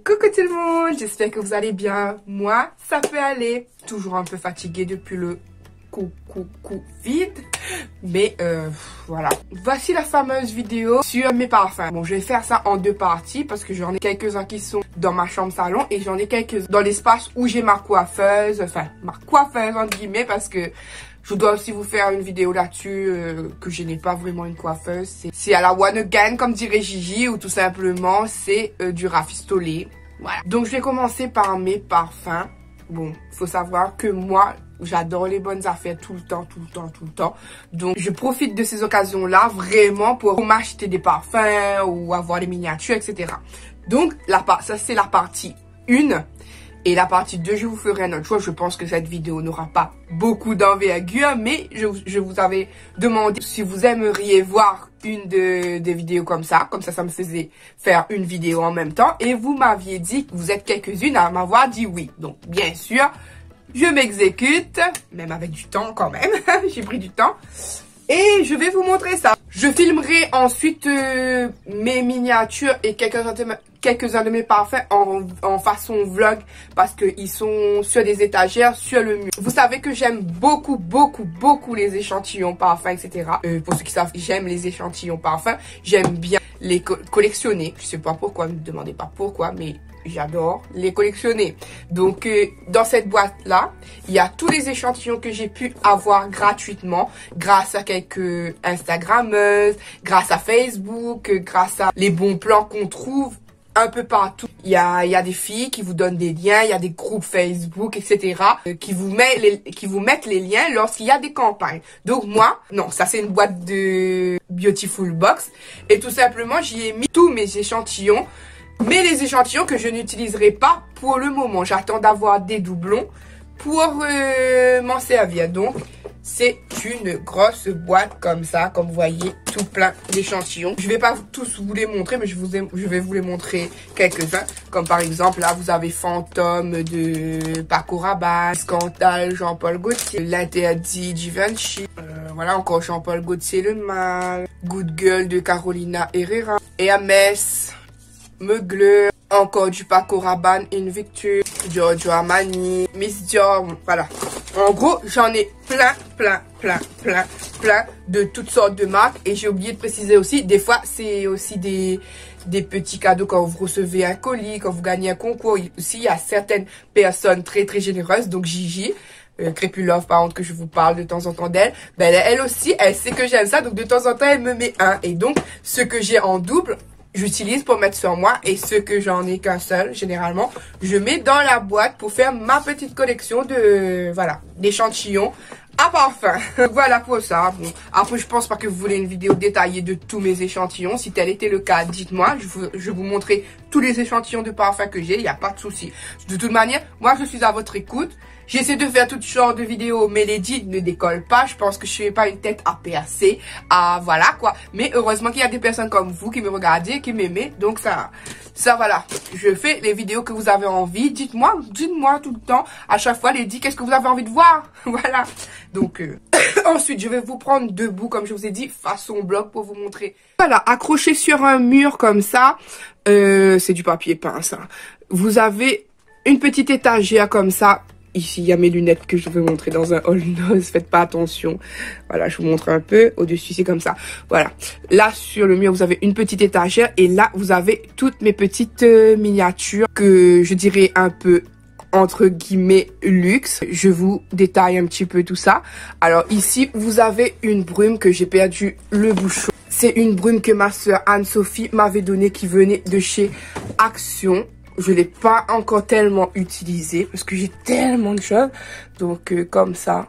Coucou tout le monde, j'espère que vous allez bien. Moi, ça peut aller. Toujours un peu fatiguée depuis le vide. Mais voilà. Voici la fameuse vidéo sur mes parfums. Bon, je vais faire ça en deux parties parce que j'en ai quelques-uns qui sont dans ma chambre salon et j'en ai quelques dans l'espace où j'ai ma coiffeuse. Enfin, ma coiffeuse entre guillemets parce que je dois aussi vous faire une vidéo là-dessus que je n'ai pas vraiment une coiffeuse. C'est à la one again comme dirait Gigi ou tout simplement c'est du rafistolé. Voilà. Donc je vais commencer par mes parfums. Bon, faut savoir que moi, j'adore les bonnes affaires tout le temps. Donc, je profite de ces occasions-là vraiment pour m'acheter des parfums ou avoir des miniatures, etc. Donc, ça, c'est la partie 1. Et la partie 2, je vous ferai un autre choix. Je pense que cette vidéo n'aura pas beaucoup d'envergure, mais je vous avais demandé si vous aimeriez voir une des vidéos comme ça. Comme ça me faisait faire une vidéo en même temps. Et vous m'aviez dit que vous êtes quelques-unes à m'avoir dit oui. Donc, bien sûr, je m'exécute, même avec du temps quand même. J'ai pris du temps. Et je vais vous montrer ça. Je filmerai ensuite mes miniatures et quelques-uns de mes parfums en façon vlog parce qu'ils sont sur des étagères sur le mur. Vous savez que j'aime beaucoup les échantillons parfums, etc. Pour ceux qui savent, j'aime les échantillons parfums. J'aime bien les collectionner. Je sais pas pourquoi, ne me demandez pas pourquoi, mais j'adore les collectionner. Donc, dans cette boîte-là, il y a tous les échantillons que j'ai pu avoir gratuitement grâce à quelques Instagrammeuses, grâce à Facebook, grâce à les bons plans qu'on trouve un peu partout. Il y a des filles qui vous donnent des liens, il y a des groupes Facebook, etc. Qui vous mettent les liens lorsqu'il y a des campagnes. Donc moi, non, ça c'est une boîte de Beautiful Box. Et tout simplement, j'y ai mis tous mes échantillons. Mais les échantillons que je n'utiliserai pas pour le moment. J'attends d'avoir des doublons pour m'en servir. Donc, c'est une grosse boîte comme ça, comme vous voyez, tout plein d'échantillons. Je vais pas tous vous les montrer, mais je vais vous les montrer quelques-uns. Comme par exemple, là, vous avez Fantôme de Paco Rabanne, Scandale, Jean-Paul Gaultier, L'Interdit, Givenchy, voilà, encore Jean-Paul Gaultier, Le Mal, Good Girl de Carolina Herrera, Hermès, Mugler, encore du Paco Rabanne, Invictus, Giorgio Armani, Miss Dior, voilà. En gros, j'en ai plein de toutes sortes de marques. Et j'ai oublié de préciser aussi, des fois, c'est aussi des petits cadeaux quand vous recevez un colis, quand vous gagnez un concours. Aussi, il y a certaines personnes très généreuses, donc Gigi, Crépulove par contre que je vous parle de temps en temps d'elle, ben elle aussi, elle sait que j'aime ça, donc de temps en temps, elle me met un. Et donc, ce que j'ai en double, j'utilise pour mettre sur moi et ce que j'en ai qu'un seul, généralement, je mets dans la boîte pour faire ma petite collection de, voilà, d'échantillons à parfum. Voilà pour ça. Bon, après, je pense pas que vous voulez une vidéo détaillée de tous mes échantillons. Si tel était le cas, dites-moi. Je vais vous montrer tous les échantillons de parfum que j'ai. Il n'y a pas de souci. De toute manière, moi, je suis à votre écoute. J'essaie de faire toutes sortes de vidéos, mais l'édit ne décolle pas. Je pense que je suis pas une tête à percer. Voilà, quoi. Mais heureusement qu'il y a des personnes comme vous qui me regardez, qui m'aimez. Donc, ça, voilà. Je fais les vidéos que vous avez envie. Dites-moi tout le temps, à chaque fois, l'édit, qu'est-ce que vous avez envie de voir? Voilà. Donc, ensuite, je vais vous prendre debout, comme je vous ai dit, façon bloc pour vous montrer. Voilà, accroché sur un mur comme ça. C'est du papier peint, ça. Vous avez une petite étagère comme ça. Ici, il y a mes lunettes que je veux montrer dans un hall nose. Faites pas attention. Voilà, je vous montre un peu. Au-dessus, c'est comme ça. Voilà. Là, sur le mur, vous avez une petite étagère. Et là, vous avez toutes mes petites miniatures que je dirais un peu entre guillemets luxe. Je vous détaille un petit peu tout ça. Alors ici, vous avez une brume que j'ai perdu le bouchon. C'est une brume que ma soeur Anne-Sophie m'avait donnée qui venait de chez Action. Je l'ai pas encore tellement utilisée parce que j'ai tellement de choses. Donc comme ça,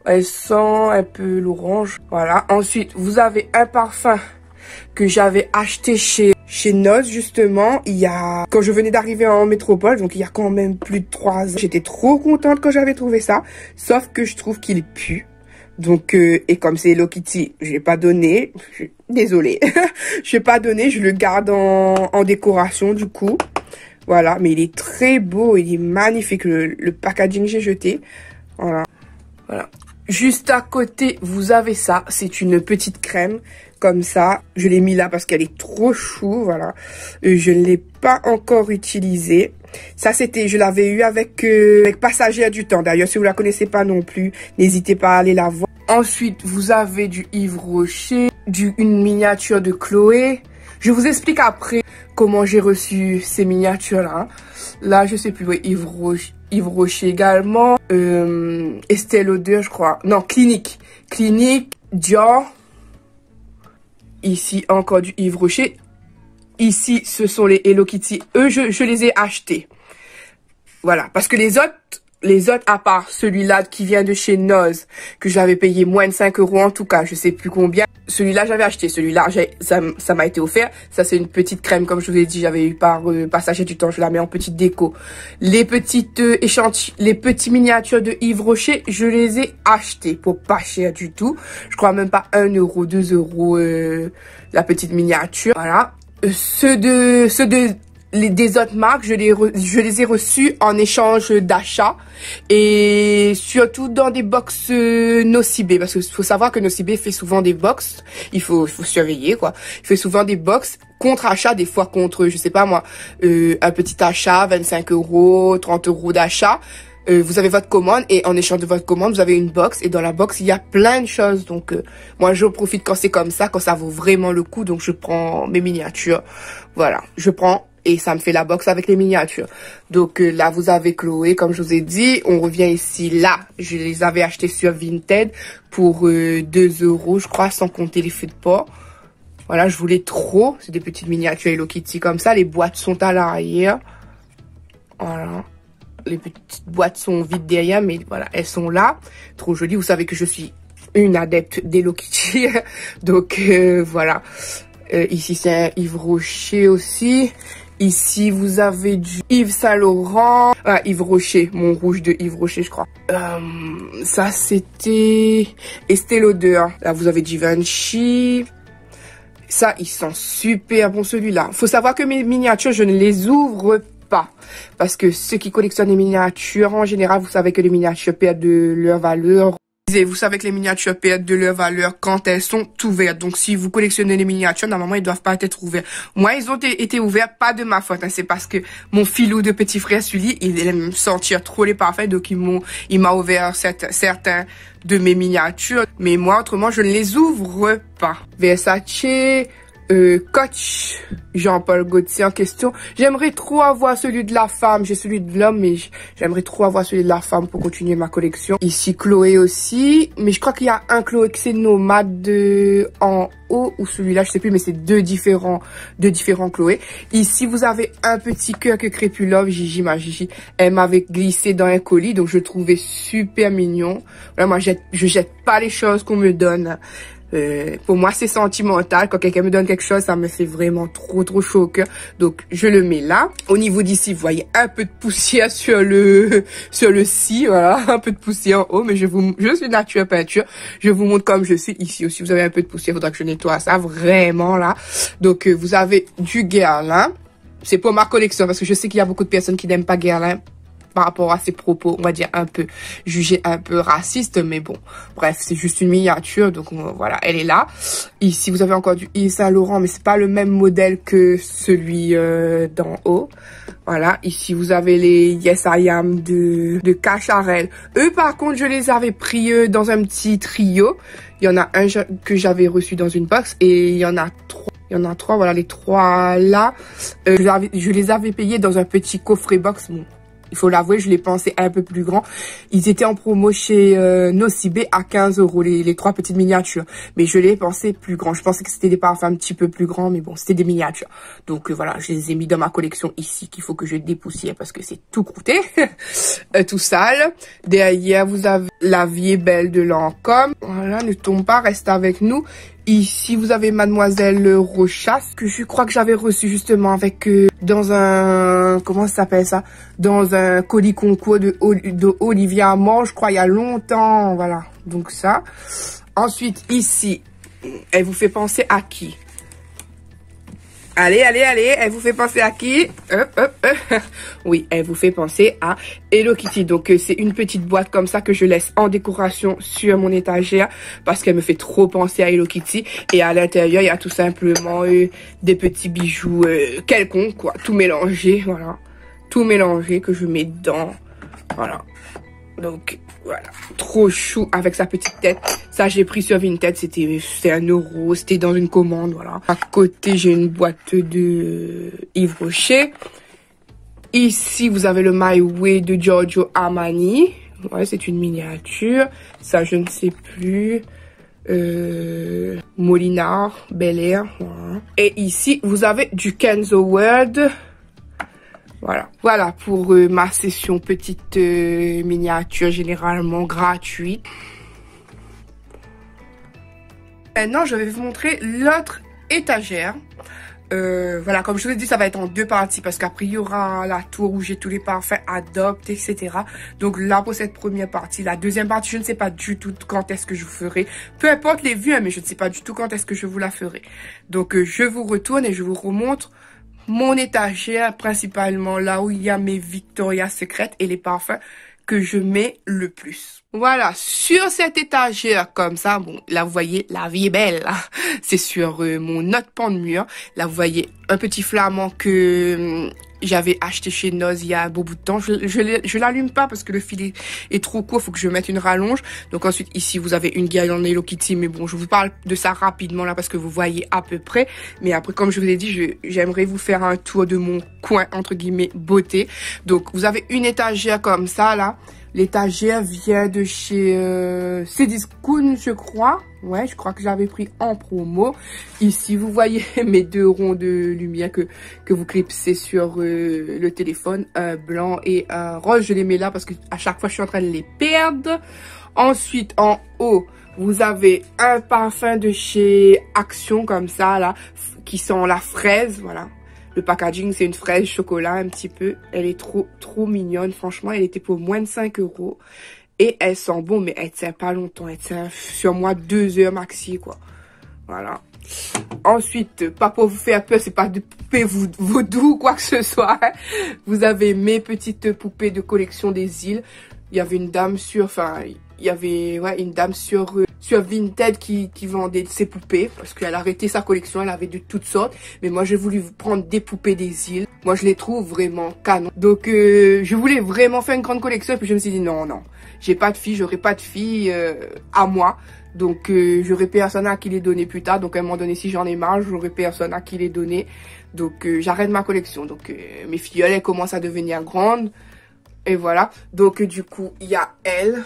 elle sent un peu l'orange. Voilà. Ensuite, vous avez un parfum que j'avais acheté chez Noz justement. Quand je venais d'arriver en métropole, donc il y a quand même plus de 3 ans. J'étais trop contente quand j'avais trouvé ça. Sauf que je trouve qu'il pue. Donc, et comme c'est Hello Kitty, je l'ai pas donné. Désolée. Je l'ai pas donné. Je le garde en décoration du coup. Voilà, mais il est très beau, il est magnifique, le packaging j'ai jeté. Voilà. Juste à côté, vous avez ça, c'est une petite crème comme ça. Je l'ai mis là parce qu'elle est trop chou, voilà. Je ne l'ai pas encore utilisée. Ça, c'était, je l'avais eu avec Passagère du Temps. D'ailleurs, si vous la connaissez pas non plus, n'hésitez pas à aller la voir. Ensuite, vous avez du Yves Rocher, une miniature de Chloé. Je vous explique après comment j'ai reçu ces miniatures-là. Là, je sais plus, ouais, Yves Rocher également. Estée Lauder, je crois. Non, Clinique, Dior. Ici, encore du Yves Rocher. Ici, ce sont les Hello Kitty. Eux, je les ai achetés. Voilà. Parce que les autres, à part celui-là qui vient de chez Noz, que j'avais payé moins de 5 € en tout cas, je sais plus combien. Celui-là, j'avais acheté. Celui-là, ça m'a été offert. Ça, c'est une petite crème, comme je vous ai dit, j'avais eu par Passagère du Temps. Je la mets en petite déco. Les petites les petits miniatures de Yves Rocher, je les ai achetés pour pas cher du tout. Je crois même pas 1 €, 2 €, la petite miniature. Voilà. Des autres marques, je les ai reçus en échange d'achat et surtout dans des box Nocibé, parce que faut savoir que Nocibé fait souvent des box, il faut surveiller quoi. Il fait souvent des box contre achat, des fois contre, je sais pas moi, un petit achat, 25 €, 30 € d'achat. Vous avez votre commande et en échange de votre commande, vous avez une box et dans la box, il y a plein de choses. Donc, moi, je profite quand c'est comme ça, quand ça vaut vraiment le coup. Donc, je prends mes miniatures. Voilà, je prends et ça me fait la box avec les miniatures. Donc, là, vous avez Chloé, comme je vous ai dit. On revient ici, là. Je les avais achetés sur Vinted pour 2 €, je crois, sans compter les feux de port. Voilà, je voulais trop. C'est des petites miniatures Hello Kitty comme ça. Les boîtes sont à l'arrière. Voilà. Les petites boîtes sont vides derrière, mais voilà, elles sont là. Trop jolies. Vous savez que je suis une adepte d'Hello Kitty. Donc, voilà. Ici, c'est un Yves Rocher aussi. Ici, vous avez du Yves Saint Laurent. Ah, Yves Rocher. Mon rouge de Yves Rocher, je crois. Ça, c'était Estée Lauder. Là, vous avez Givenchy. Ça, il sent super bon celui-là. Faut savoir que mes miniatures, je ne les ouvre pas. Parce que ceux qui collectionnent les miniatures, en général, vous savez que les miniatures perdent de leur valeur. Vous savez que les miniatures perdent de leur valeur quand elles sont ouvertes. Donc, si vous collectionnez les miniatures, normalement, ils doivent pas être ouverts. Moi, ils ont été ouverts, pas de ma faute. Hein. C'est parce que mon filou de petit frère, Sully, il aime sentir trop les parfums. Donc, il m'a ouvert certains de mes miniatures. Mais moi, autrement, je ne les ouvre pas. Versace, Coach, Jean-Paul Gaultier en question. J'aimerais trop avoir celui de la femme. J'ai celui de l'homme, mais j'aimerais trop avoir celui de la femme pour continuer ma collection. Ici, Chloé aussi. Mais je crois qu'il y a un Chloé que c'est nomade en haut ou celui-là, je sais plus, mais c'est deux différents Chloé. Ici, vous avez un petit cœur que Crépulove, Gigi, ma Gigi, elle m'avait glissé dans un colis, donc je le trouvais super mignon. Voilà, moi, je jette pas les choses qu'on me donne. Pour moi, c'est sentimental. Quand quelqu'un me donne quelque chose, ça me fait vraiment trop chaud au cœur. Donc, je le mets là. Au niveau d'ici, vous voyez un peu de poussière sur le si, voilà, un peu de poussière en haut. Mais je suis nature peinture. Je vous montre comme je suis. Ici aussi, vous avez un peu de poussière. Il faudra que je nettoie ça vraiment là. Donc, vous avez du Guerlain. C'est pour ma collection parce que je sais qu'il y a beaucoup de personnes qui n'aiment pas Guerlain. Par rapport à ses propos, on va dire jugé un peu raciste, mais bon, bref, c'est juste une miniature, donc voilà, elle est là. Ici, vous avez encore du Yves Saint Laurent, mais c'est pas le même modèle que celui d'en haut. Voilà, ici, vous avez les Yes I Am de Cacharel. Eux, par contre, je les avais pris dans un petit trio. Il y en a un que j'avais reçu dans une box et il y en a trois. Il y en a trois, voilà, les trois là. Je les avais payés dans un petit coffret box, bon. Il faut l'avouer, je les pensais un peu plus grands. Ils étaient en promo chez Nocibé à 15 €, les trois petites miniatures. Mais je les pensais plus grands. Je pensais que c'était des parfums un petit peu plus grands, mais bon, c'était des miniatures. Donc voilà, je les ai mis dans ma collection ici, qu'il faut que je dépoussière parce que c'est tout croûté, tout sale. Derrière, vous avez La Vie est belle de Lancôme. Voilà, ne tombe pas, reste avec nous. Ici, vous avez Mademoiselle Rochasse, que je crois que j'avais reçu justement avec dans un, comment ça s'appelle ça, dans un colis concours de Olivia Amand, je crois, il y a longtemps, voilà. Donc ça. Ensuite, ici, elle vous fait penser à qui? Allez, allez, allez, elle vous fait penser à qui? Hop, hop, hop. Oui, elle vous fait penser à Hello Kitty. Donc, c'est une petite boîte comme ça que je laisse en décoration sur mon étagère parce qu'elle me fait trop penser à Hello Kitty. Et à l'intérieur, il y a tout simplement des petits bijoux quelconques, quoi. Tout mélangé, voilà. Tout mélangé que je mets dedans. Voilà. Donc, voilà. Trop chou avec sa petite tête. Ça, j'ai pris sur Vinted. C'était 1 €. C'était dans une commande, voilà. À côté, j'ai une boîte de Yves Rocher. Ici, vous avez le My Way de Giorgio Armani. Ouais, c'est une miniature. Ça, je ne sais plus. Molinard, Bel Air. Voilà. Et ici, vous avez du Kenzo World. Voilà, voilà pour ma session petite miniature généralement gratuite. Maintenant, je vais vous montrer l'autre étagère. Voilà, comme je vous ai dit, ça va être en 2 parties parce qu'après, il y aura la tour où j'ai tous les parfums Adopt, etc. Donc là, pour cette première partie, la deuxième partie, je ne sais pas du tout quand est-ce que je vous ferai. Peu importe les vues, hein, mais je ne sais pas du tout quand est-ce que je vous la ferai. Donc, je vous retourne et je vous remontre mon étagère, principalement là où il y a mes Victoria's Secret et les parfums que je mets le plus. Voilà, sur cette étagère comme ça, bon, là vous voyez, la vie est belle. C'est sur mon autre pan de mur. Là vous voyez un petit flamand que j'avais acheté chez Noz il y a un beau bout de temps. Je l'allume pas parce que le fil est trop court, faut que je mette une rallonge. Donc ensuite ici vous avez une guirlande Hello Kitty, mais bon je vous parle de ça rapidement là parce que vous voyez à peu près. Mais après comme je vous ai dit, j'aimerais vous faire un tour de mon coin entre guillemets beauté. Donc vous avez une étagère comme ça là. L'étagère vient de chez Cdiscount, je crois. Ouais, je crois que j'avais pris en promo. Ici, vous voyez mes 2 ronds de lumière que vous clipsez sur le téléphone. Un blanc et un rose. Je les mets là parce que à chaque fois, je suis en train de les perdre. Ensuite, en haut, vous avez un parfum de chez Action comme ça, là, qui sent la fraise, voilà. Le packaging, c'est une fraise chocolat un petit peu. Elle est trop mignonne. Franchement, elle était pour moins de 5 €. Et elle sent bon, mais elle tient pas longtemps. Elle tient sur moi 2 heures maxi, quoi. Voilà. Ensuite, pas pour vous faire peur, c'est pas de poupées vaudou ou quoi que ce soit. Hein. Vous avez mes petites poupées de collection des îles. Il y avait une dame il y avait une dame sur Vinted qui vendait ses poupées parce qu'elle a arrêté sa collection, elle avait de toutes sortes. Mais moi, j'ai voulu prendre des poupées des îles. Moi, je les trouve vraiment canon. Donc, je voulais vraiment faire une grande collection et puis je me suis dit non, j'ai pas de filles, j'aurai pas de filles à moi. Donc, j'aurai personne à qui les donner plus tard. Donc, à un moment donné, si j'en ai marre, j'aurai personne à qui les donner. Donc, j'arrête ma collection. Donc, mes filleules, elles commencent à devenir grandes. Et voilà. Donc, du coup, il y a elle.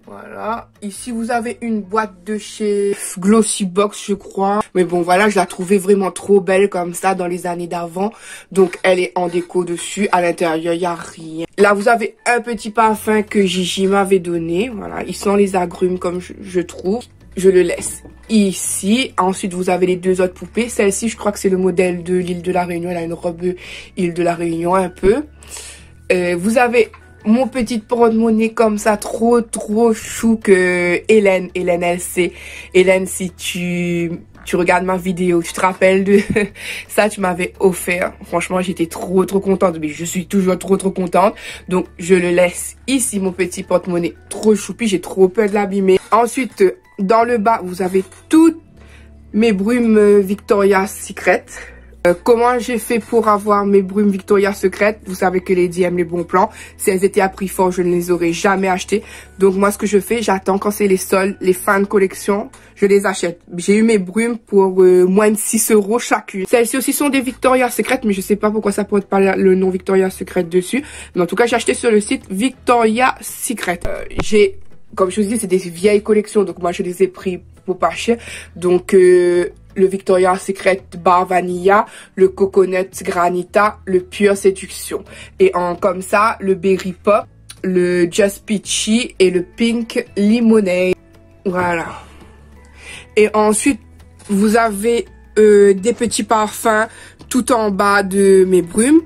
Voilà. Ici, vous avez une boîte de chez Glossybox, je crois. Mais bon, voilà, je la trouvais vraiment trop belle comme ça dans les années d'avant. Donc, elle est en déco dessus. À l'intérieur, il n'y a rien. Là, vous avez un petit parfum que Gigi m'avait donné. Voilà. Il sent les agrumes comme je trouve. Je le laisse ici. Ensuite, vous avez les 2 autres poupées. Celle-ci, je crois que c'est le modèle de l'île de la Réunion. Elle a une robe île de la Réunion un peu. Vous avez mon petit porte-monnaie comme ça, trop chou que Hélène, elle sait. Hélène, si tu regardes ma vidéo, tu te rappelles de ça, tu m'avais offert. Franchement, j'étais trop contente. Mais je suis toujours trop contente. Donc, je le laisse ici, mon petit porte-monnaie. Trop choupi, j'ai trop peur de l'abîmer. Ensuite, dans le bas, vous avez toutes mes brumes Victoria's Secret. Comment j'ai fait pour avoir mes brumes Victoria's Secret? Vous savez que Lady aime les bons plans. Si elles étaient à prix fort, je ne les aurais jamais achetées. Donc moi, ce que je fais, j'attends quand c'est les soldes, les fins de collection, je les achète. J'ai eu mes brumes pour moins de 6 € chacune. Celles-ci aussi sont des Victoria's Secret, mais je sais pas pourquoi ça porte pas le nom Victoria's Secret dessus. Mais en tout cas, j'ai acheté sur le site Victoria's Secret. Comme je vous dis, c'est des vieilles collections, donc moi je les ai pris pour pas cher. Donc le Victoria's Secret Bar Vanilla, le Coconut Granita, le Pure Séduction. Et comme ça, le Berry Pop, le Just Peachy et le Pink Lemonade. Voilà. Et ensuite, vous avez des petits parfums tout en bas de mes brumes.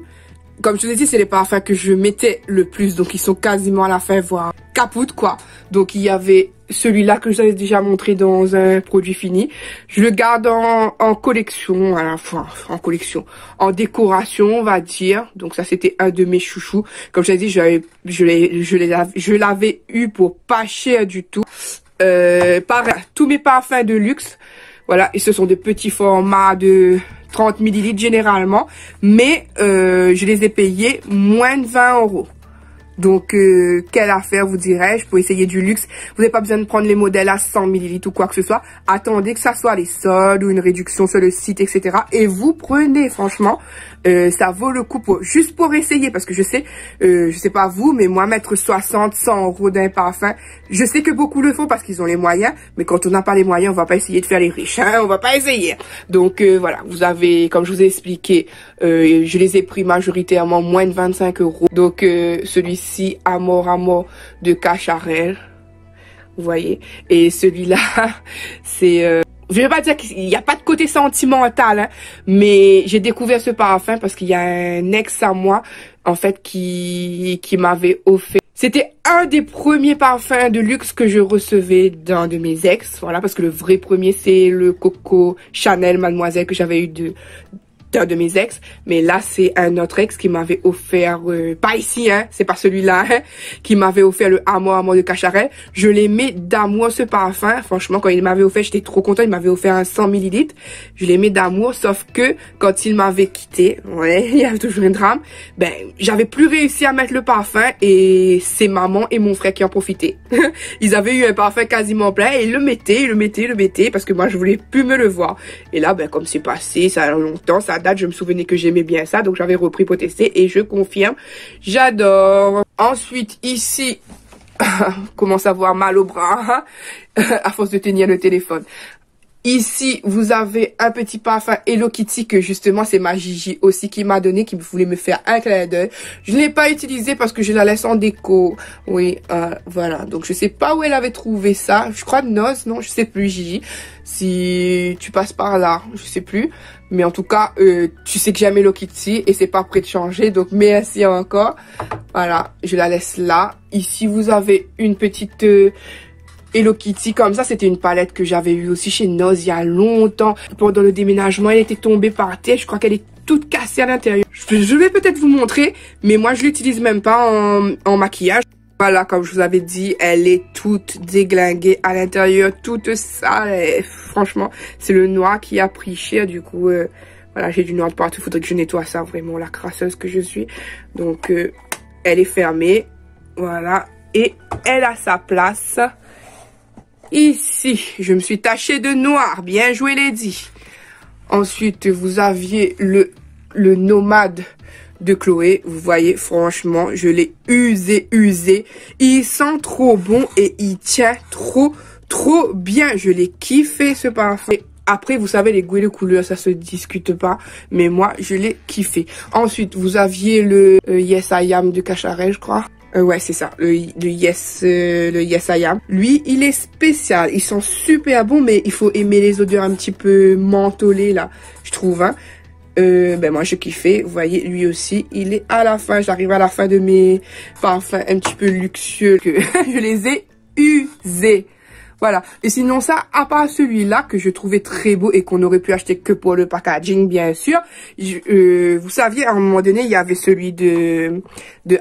Comme je vous ai dit, c'est les parfums que je mettais le plus. Donc, ils sont quasiment à la fin, voire capoute, quoi. Donc, il y avait celui-là que je vous avais déjà montré dans un produit fini. Je le garde en collection, à la fois en collection, en décoration, on va dire. Donc ça, c'était un de mes chouchous. Comme je l'ai dit, je l'avais eu pour pas cher du tout. Pareil, tous mes parfums de luxe, voilà, et ce sont de petits formats de 30 ml généralement, mais je les ai payés moins de 20 €. Donc, quelle affaire vous dirais-je pour essayer du luxe. Vous n'avez pas besoin de prendre les modèles à 100 ml ou quoi que ce soit. Attendez que ça soit les soldes ou une réduction sur le site, etc. Et vous prenez, franchement, ça vaut le coup juste pour essayer. Parce que je sais pas vous, mais moi, mettre 60, 100 € d'un parfum, je sais que beaucoup le font parce qu'ils ont les moyens. Mais quand on n'a pas les moyens, on va pas essayer de faire les riches, hein, on va pas essayer. Donc, voilà, vous avez, comme je vous ai expliqué, je les ai pris majoritairement moins de 25 €. Donc, celui-ci, Amor de Cacharel, vous voyez. Et celui-là, c'est... je vais pas dire qu'il n'y a pas de côté sentimental, hein, mais j'ai découvert ce parfum parce qu'il y a un ex à moi, en fait, qui m'avait offert. C'était un des premiers parfums de luxe que je recevais d'un de mes ex, voilà, parce que le vrai premier, c'est le Coco Chanel Mademoiselle que j'avais eu d'un de mes ex, mais là c'est un autre ex qui m'avait offert, pas ici, hein, c'est pas celui-là, hein, qui m'avait offert le Amor de Cacharel. Je l'aimais d'amour ce parfum, franchement quand il m'avait offert j'étais trop content, il m'avait offert un 100 ml, je l'aimais d'amour, sauf que quand il m'avait quitté, ouais, il y avait toujours un drame, ben j'avais plus réussi à mettre le parfum et c'est maman et mon frère qui en profitaient. Ils avaient eu un parfum quasiment plein et ils le mettaient parce que moi je voulais plus me le voir. Et là ben comme c'est passé, ça a longtemps, ça date, je me souvenais que j'aimais bien ça, donc j'avais repris pour tester et je confirme, j'adore. Ensuite ici, commence à avoir mal au bras à force de tenir le téléphone. Ici, vous avez un petit parfum Hello Kitty que justement, c'est ma Gigi aussi qui m'a donné, qui voulait me faire un clin d'œil. Je ne l'ai pas utilisé parce que je la laisse en déco. Oui, voilà. Donc, je sais pas où elle avait trouvé ça. Je crois de Noz, non, je sais plus, Gigi. Si tu passes par là, je sais plus. Mais en tout cas, tu sais que j'aime Hello Kitty et c'est pas prêt de changer. Donc, merci encore. Voilà, je la laisse là. Ici, vous avez une petite... Hello Kitty, comme ça, c'était une palette que j'avais eue aussi chez Noz il y a longtemps. Pendant le déménagement, elle était tombée par terre. Je crois qu'elle est toute cassée à l'intérieur. Je vais peut-être vous montrer, mais moi, je l'utilise même pas en maquillage. Voilà, comme je vous avais dit, elle est toute déglinguée à l'intérieur, toute sale. Et franchement, c'est le noir qui a pris cher. Du coup, voilà, j'ai du noir de partout. Il faudrait que je nettoie ça, vraiment, la crasseuse que je suis. Donc, elle est fermée. Voilà. Et elle a sa place. Ici, je me suis tachée de noir. Bien joué, Lady. Ensuite, vous aviez le Nomade de Chloé. Vous voyez, franchement, je l'ai usé. Il sent trop bon et il tient trop bien. Je l'ai kiffé, ce parfum. Après, vous savez, les goûts et les couleurs, ça se discute pas. Mais moi, je l'ai kiffé. Ensuite, vous aviez le Yes I Am de Cacharel, je crois. Ouais, c'est ça, le Yes I Am. Lui, il est spécial. Il sent super bon, mais il faut aimer les odeurs un petit peu mentholées, là, je trouve, hein. Ben moi, je kiffais. Vous voyez, lui aussi, il est à la fin. J'arrive à la fin de mes parfums un petit peu luxueux que je les ai usés. Voilà. Et sinon ça, à part celui-là que je trouvais très beau et qu'on aurait pu acheter que pour le packaging, bien sûr. Vous saviez, à un moment donné, il y avait celui de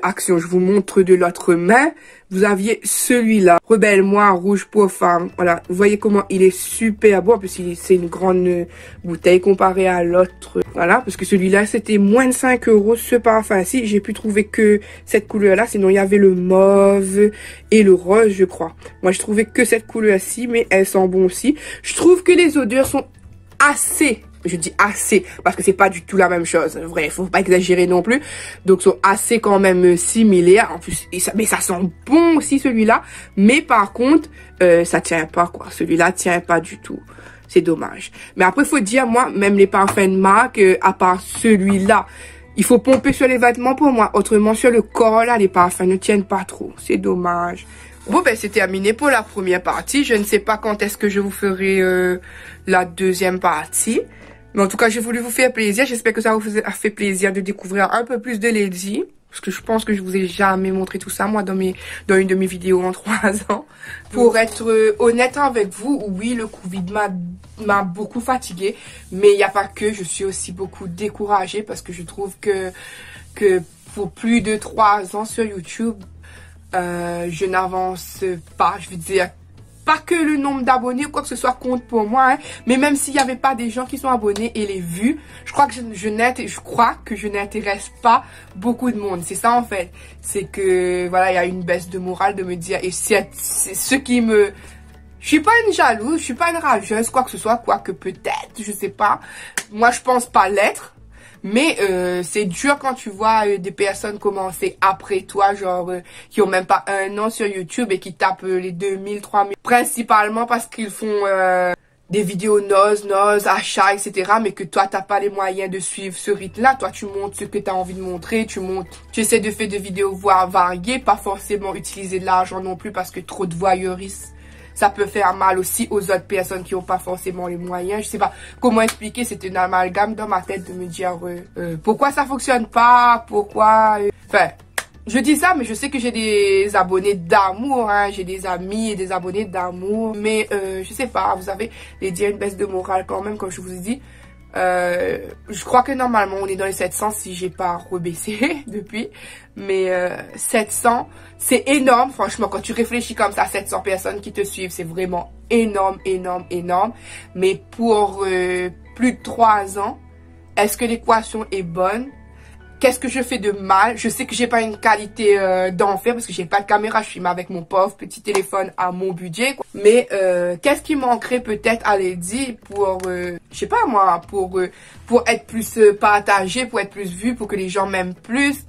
Action. Je vous montre de l'autre main. Vous aviez celui-là, Rebelle Moi, rouge pour femme. Voilà, vous voyez comment il est super beau. En plus, c'est une grande bouteille comparé à l'autre. Voilà, parce que celui-là, c'était moins de 5 € ce parfum-ci. J'ai pu trouver que cette couleur-là. Sinon, il y avait le mauve et le rose, je crois. Moi, je trouvais que cette couleur-ci, mais elle sent bon aussi. Je trouve que les odeurs sont assez... Je dis assez parce que c'est pas du tout la même chose. Vrai, faut pas exagérer non plus. Donc sont assez quand même similaires. En plus, mais ça sent bon aussi celui-là. Mais par contre, ça tient pas quoi. Celui-là tient pas du tout. C'est dommage. Mais après, faut dire moi, même les parfums de marque, à part celui-là, il faut pomper sur les vêtements pour moi. Autrement, sur le corps là, les parfums ne tiennent pas trop. C'est dommage. Bon ben c'est terminé pour la première partie. Je ne sais pas quand est-ce que je vous ferai la deuxième partie. Mais en tout cas, j'ai voulu vous faire plaisir. J'espère que ça vous a fait plaisir de découvrir un peu plus de Lady. parce que je pense que je vous ai jamais montré tout ça, moi, dans une de mes vidéos en 3 ans. Pour être honnête avec vous, oui, le Covid m'a beaucoup fatiguée, mais il n'y a pas que, je suis aussi beaucoup découragée parce que je trouve que pour plus de 3 ans sur YouTube, je n'avance pas, je veux dire. Pas que le nombre d'abonnés ou quoi que ce soit compte pour moi, hein, mais même s'il n'y avait pas des gens qui sont abonnés et les vues, je crois que je n'intéresse pas beaucoup de monde. C'est ça en fait. C'est que voilà, il y a une baisse de morale de me dire, et c'est ce qui me... Je suis pas une jalouse, je suis pas une rageuse, quoi que ce soit, quoique peut-être, je sais pas. Moi, je pense pas l'être. Mais c'est dur quand tu vois des personnes commencer après toi, genre qui ont même pas 1 an sur YouTube et qui tapent les 2000, 3000, principalement parce qu'ils font des vidéos nose, achats, etc. Mais que toi, t'as pas les moyens de suivre ce rythme-là. Toi, tu montres ce que tu as envie de montrer, tu essaies de faire des vidéos variées, pas forcément utiliser de l'argent non plus parce que trop de voyeuristes. Ça peut faire mal aussi aux autres personnes qui n'ont pas forcément les moyens. Je sais pas comment expliquer, c'est une amalgame dans ma tête de me dire pourquoi ça fonctionne pas, pourquoi... Enfin, je dis ça, mais je sais que j'ai des abonnés d'amour, hein. J'ai des amis et des abonnés d'amour. Mais je sais pas, vous avez dire une baisse de morale quand même, comme je vous ai dit. Je crois que normalement on est dans les 700 si j'ai pas rebaissé depuis, mais 700 c'est énorme, franchement. Quand tu réfléchis comme ça, 700 personnes qui te suivent, c'est vraiment énorme, mais pour plus de 3 ans, est-ce que l'équation est bonne? Qu'est-ce que je fais de mal? Je sais que j'ai pas une qualité d'enfer parce que j'ai pas de caméra, je filme avec mon pauvre petit téléphone à mon budget, quoi. Mais qu'est-ce qui manquerait peut-être à Lady pour, je sais pas moi, pour être plus partagé, pour être plus vu, pour que les gens m'aiment plus.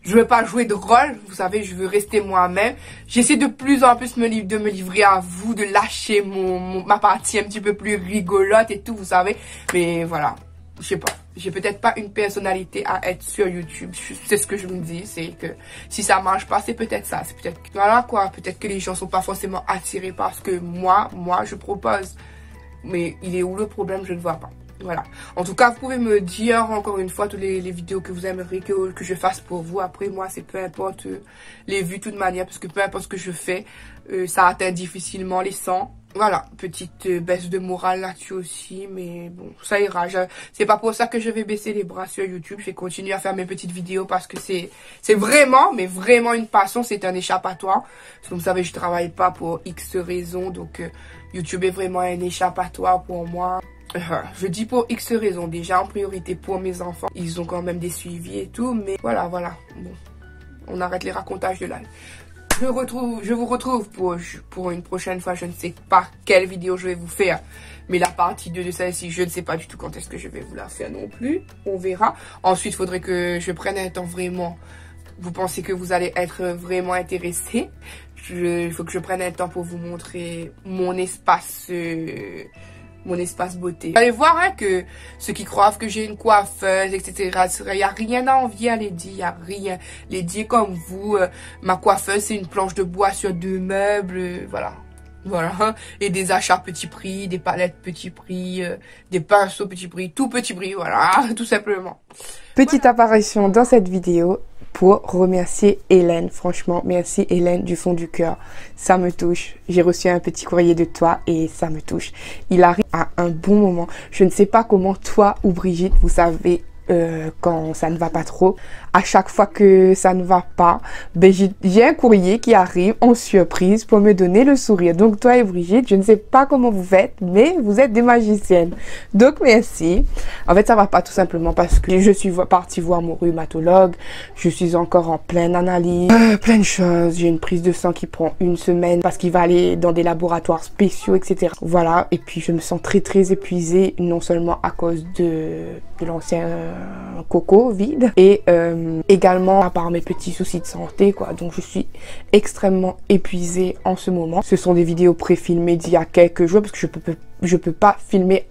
Je veux pas jouer de rôle, vous savez, je veux rester moi-même. J'essaie de plus en plus de me livrer à vous, de lâcher ma partie un petit peu plus rigolote et tout, vous savez. Mais voilà, je sais pas. J'ai peut-être pas une personnalité à être sur YouTube. C'est ce que je me dis, c'est que si ça marche pas, c'est peut-être ça. C'est peut-être, voilà quoi, peut-être que les gens sont pas forcément attirés par ce que moi, je propose. Mais il est où le problème? Je ne vois pas. Voilà. En tout cas, vous pouvez me dire encore une fois toutes les vidéos que vous aimeriez que je fasse pour vous. Après, moi, c'est peu importe les vues de toute manière, parce que peu importe ce que je fais, ça atteint difficilement les 100. Voilà, petite baisse de morale là-dessus aussi, mais bon, ça ira. C'est pas pour ça que je vais baisser les bras sur YouTube. Je vais continuer à faire mes petites vidéos parce que c'est vraiment, mais vraiment une passion. C'est un échappatoire. Parce que vous savez, je travaille pas pour X raisons, donc YouTube est vraiment un échappatoire pour moi. Je dis pour X raisons, déjà en priorité pour mes enfants. Ils ont quand même des suivis et tout, mais voilà. Bon, on arrête les racontages de live. Je vous retrouve pour une prochaine fois. Je ne sais pas quelle vidéo je vais vous faire, mais la partie 2 de celle-ci, je ne sais pas du tout quand est-ce que je vais vous la faire non plus. On verra. Ensuite, il faudrait que je prenne un temps vraiment. Vous pensez que vous allez être vraiment intéressé. Il faut que je prenne un temps pour vous montrer mon espace beauté. Vous allez voir hein, que ceux qui croient que j'ai une coiffeuse, etc. Il n'y a rien à envier à Lady, il n'y a rien. Lady est comme vous, ma coiffeuse c'est une planche de bois sur 2 meubles, voilà. Voilà, et des achats petit prix, des palettes petit prix, des pinceaux petit prix, tout petit prix, voilà, tout simplement. Petite apparition dans cette vidéo pour remercier Hélène. Franchement, merci Hélène du fond du cœur. Ça me touche. J'ai reçu un petit courrier de toi et ça me touche. Il arrive à un bon moment. Je ne sais pas comment toi ou Brigitte, vous savez quand ça ne va pas trop. À chaque fois que ça ne va pas, ben j'ai un courrier qui arrive en surprise pour me donner le sourire. Donc toi et Brigitte, je ne sais pas comment vous faites, mais vous êtes des magiciennes. Donc merci. En fait, ça va pas tout simplement parce que je suis partie voir mon rhumatologue. Je suis encore en pleine analyse, plein de choses. J'ai une prise de sang qui prend 1 semaine parce qu'il va aller dans des laboratoires spéciaux, etc. Voilà. Et puis je me sens très épuisée, non seulement à cause de l'ancien coco vide et également par mes petits soucis de santé quoi. Donc je suis extrêmement épuisée en ce moment. Ce sont des vidéos pré-filmées d'il y a quelques jours parce que je peux pas filmer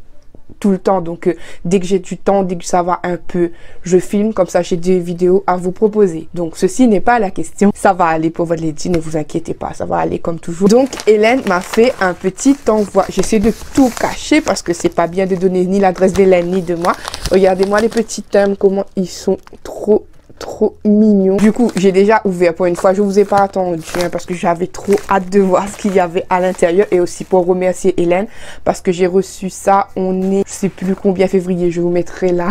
tout le temps. Donc dès que j'ai du temps, dès que ça va un peu, je filme, comme ça j'ai des vidéos à vous proposer. Donc ceci n'est pas la question, ça va aller pour votre Lady, ne vous inquiétez pas, ça va aller comme toujours. Donc Hélène m'a fait un petit envoi. J'essaie de tout cacher parce que c'est pas bien de donner ni l'adresse d'Hélène ni de moi. Regardez-moi les petits thèmes, comment ils sont trop trop mignon. Du coup, j'ai déjà ouvert pour une fois. Je vous ai pas attendu hein, parce que j'avais trop hâte de voir ce qu'il y avait à l'intérieur. Et aussi pour remercier Hélène parce que j'ai reçu ça. On est, je sais plus combien février. Je vous mettrai là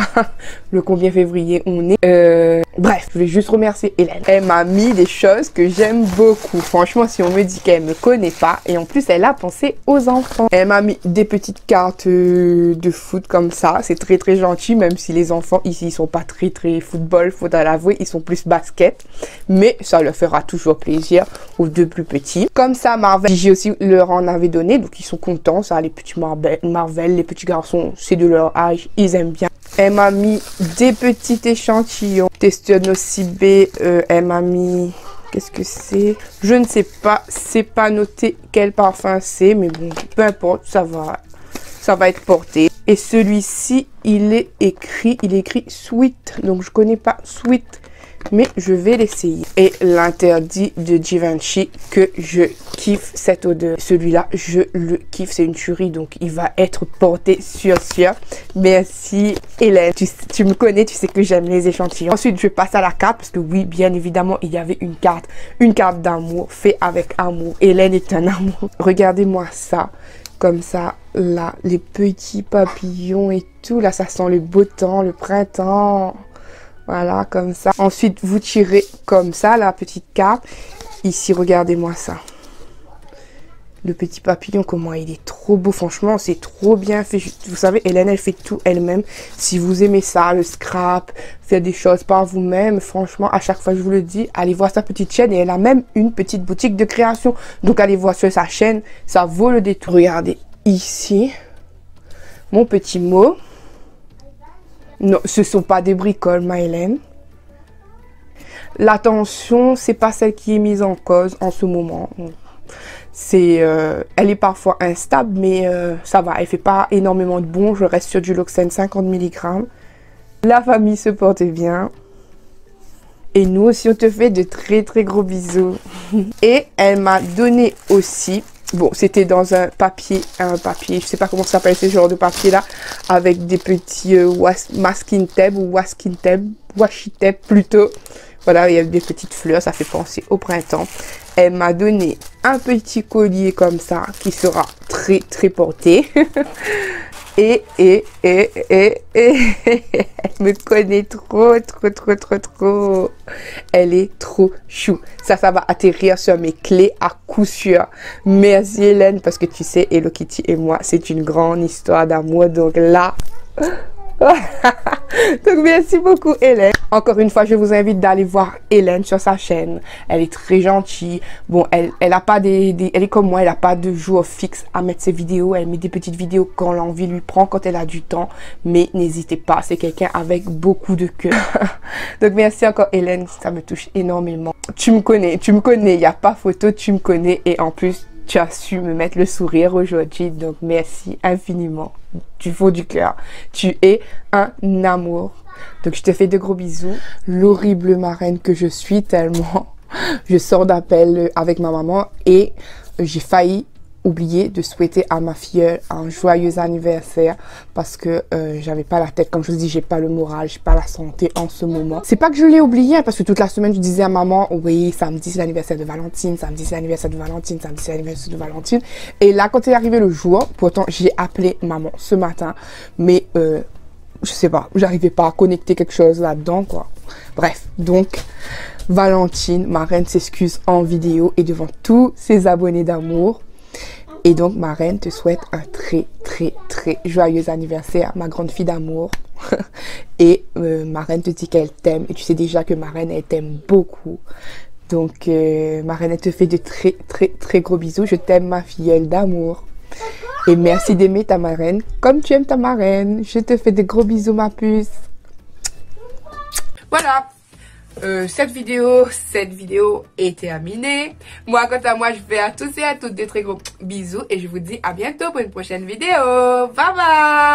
le combien février on est. Bref, je vais juste remercier Hélène. Elle m'a mis des choses que j'aime beaucoup. Franchement, si on me dit qu'elle me connaît pas. Et en plus, elle a pensé aux enfants. Elle m'a mis des petites cartes de foot comme ça. C'est très très gentil. Même si les enfants ici, ils sont pas très très football. Faudra l'avouer, ils sont plus basket. Mais ça leur fera toujours plaisir aux deux plus petits. Comme ça, Marvel, j'ai aussi leur en avait donné. Donc, ils sont contents. Ça, les petits Marvel, les petits garçons, c'est de leur âge. Ils aiment bien. Elle m'a mis des petits échantillons. Testeur nocibé. Elle m'a mis... Qu'est-ce que c'est? Je ne sais pas. C'est pas noté quel parfum c'est. Mais bon, peu importe. Ça va être porté. Et celui-ci, il est écrit Sweet. Donc, je connais pas Sweet. Mais je vais l'essayer. Et l'interdit de Givenchy que je kiffe cette odeur. Celui-là, je le kiffe. C'est une tuerie. Donc, il va être porté sur. Merci Hélène. Tu me connais, tu sais que j'aime les échantillons. Ensuite, je passe à la carte. Parce que oui, bien évidemment, il y avait une carte. Une carte d'amour. Fait avec amour. Hélène est un amour. Regardez-moi ça. Comme ça, là, les petits papillons et tout. Là, ça sent le beau temps, le printemps. Voilà, comme ça. Ensuite, vous tirez comme ça, la petite carte. Ici, regardez-moi ça. Le petit papillon, comment il est trop beau. Franchement, c'est trop bien fait. Vous savez, Hélène, elle fait tout elle-même. Si vous aimez ça, le scrap, faire des choses par vous-même, franchement, à chaque fois, je vous le dis, allez voir sa petite chaîne. Et elle a même une petite boutique de création. Donc, allez voir sur sa chaîne. Ça vaut le détour. Regardez ici, mon petit mot. Non, ce sont pas des bricoles, ma Hélène. L'attention, c'est pas celle qui est mise en cause en ce moment. C'est, elle est parfois instable, mais ça va. Elle fait pas énormément de bon. Je reste sur du Loxène 50 mg. La famille se porte bien. Et nous aussi, on te fait de très très gros bisous. Et elle m'a donné aussi... Bon, c'était dans un papier, je sais pas comment ça s'appelle ce genre de papier là, avec des petits masking tape ou washi tape plutôt. Voilà, il y a des petites fleurs, ça fait penser au printemps. Elle m'a donné un petit collier comme ça qui sera très très porté. Et elle me connaît trop. Elle est trop chou. Ça va atterrir sur mes clés à coup sûr. Merci Hélène, parce que tu sais, Hello Kitty et moi, c'est une grande histoire d'amour. Donc là... Donc merci beaucoup Hélène. Encore une fois, je vous invite d'aller voir Hélène sur sa chaîne. Elle est très gentille. Bon, elle a pas elle est comme moi, elle a pas de jour fixe à mettre ses vidéos. Elle met des petites vidéos quand l'envie lui prend, quand elle a du temps. Mais n'hésitez pas, c'est quelqu'un avec beaucoup de cœur. Donc merci encore Hélène, ça me touche énormément. Tu me connais, il n'y a pas photo, tu me connais. Et en plus, tu as su me mettre le sourire aujourd'hui. Donc merci infiniment. Du fond du cœur. Tu es un amour. Donc je te fais de gros bisous. L'horrible marraine que je suis tellement. Je sors d'appel avec ma maman et j'ai failli oublier de souhaiter à ma filleule un joyeux anniversaire parce que j'avais pas la tête. Comme je vous dis, j'ai pas le moral, j'ai pas la santé en ce moment. C'est pas que je l'ai oublié parce que toute la semaine je disais à maman, oui, samedi c'est l'anniversaire de Valentine, samedi c'est l'anniversaire de Valentine, samedi c'est l'anniversaire de Valentine. Et là quand est arrivé le jour, pourtant j'ai appelé maman ce matin, mais je sais pas, j'arrivais pas à connecter quelque chose là-dedans quoi. Bref, donc Valentine, ma reine s'excuse en vidéo et devant tous ses abonnés d'amour. Et donc, ma reine te souhaite un très, très, très joyeux anniversaire, ma grande fille d'amour. Et ma reine te dit qu'elle t'aime. Et tu sais déjà que ma reine, elle t'aime beaucoup. Donc, ma reine, elle te fait de très, très, très gros bisous. Je t'aime, ma filleule d'amour. Et merci d'aimer ta marraine comme tu aimes ta marraine. Je te fais de gros bisous, ma puce. Voilà. Cette vidéo est terminée. Moi, quant à moi, je fais à tous et à toutes des très gros bisous et je vous dis à bientôt pour une prochaine vidéo. Bye bye!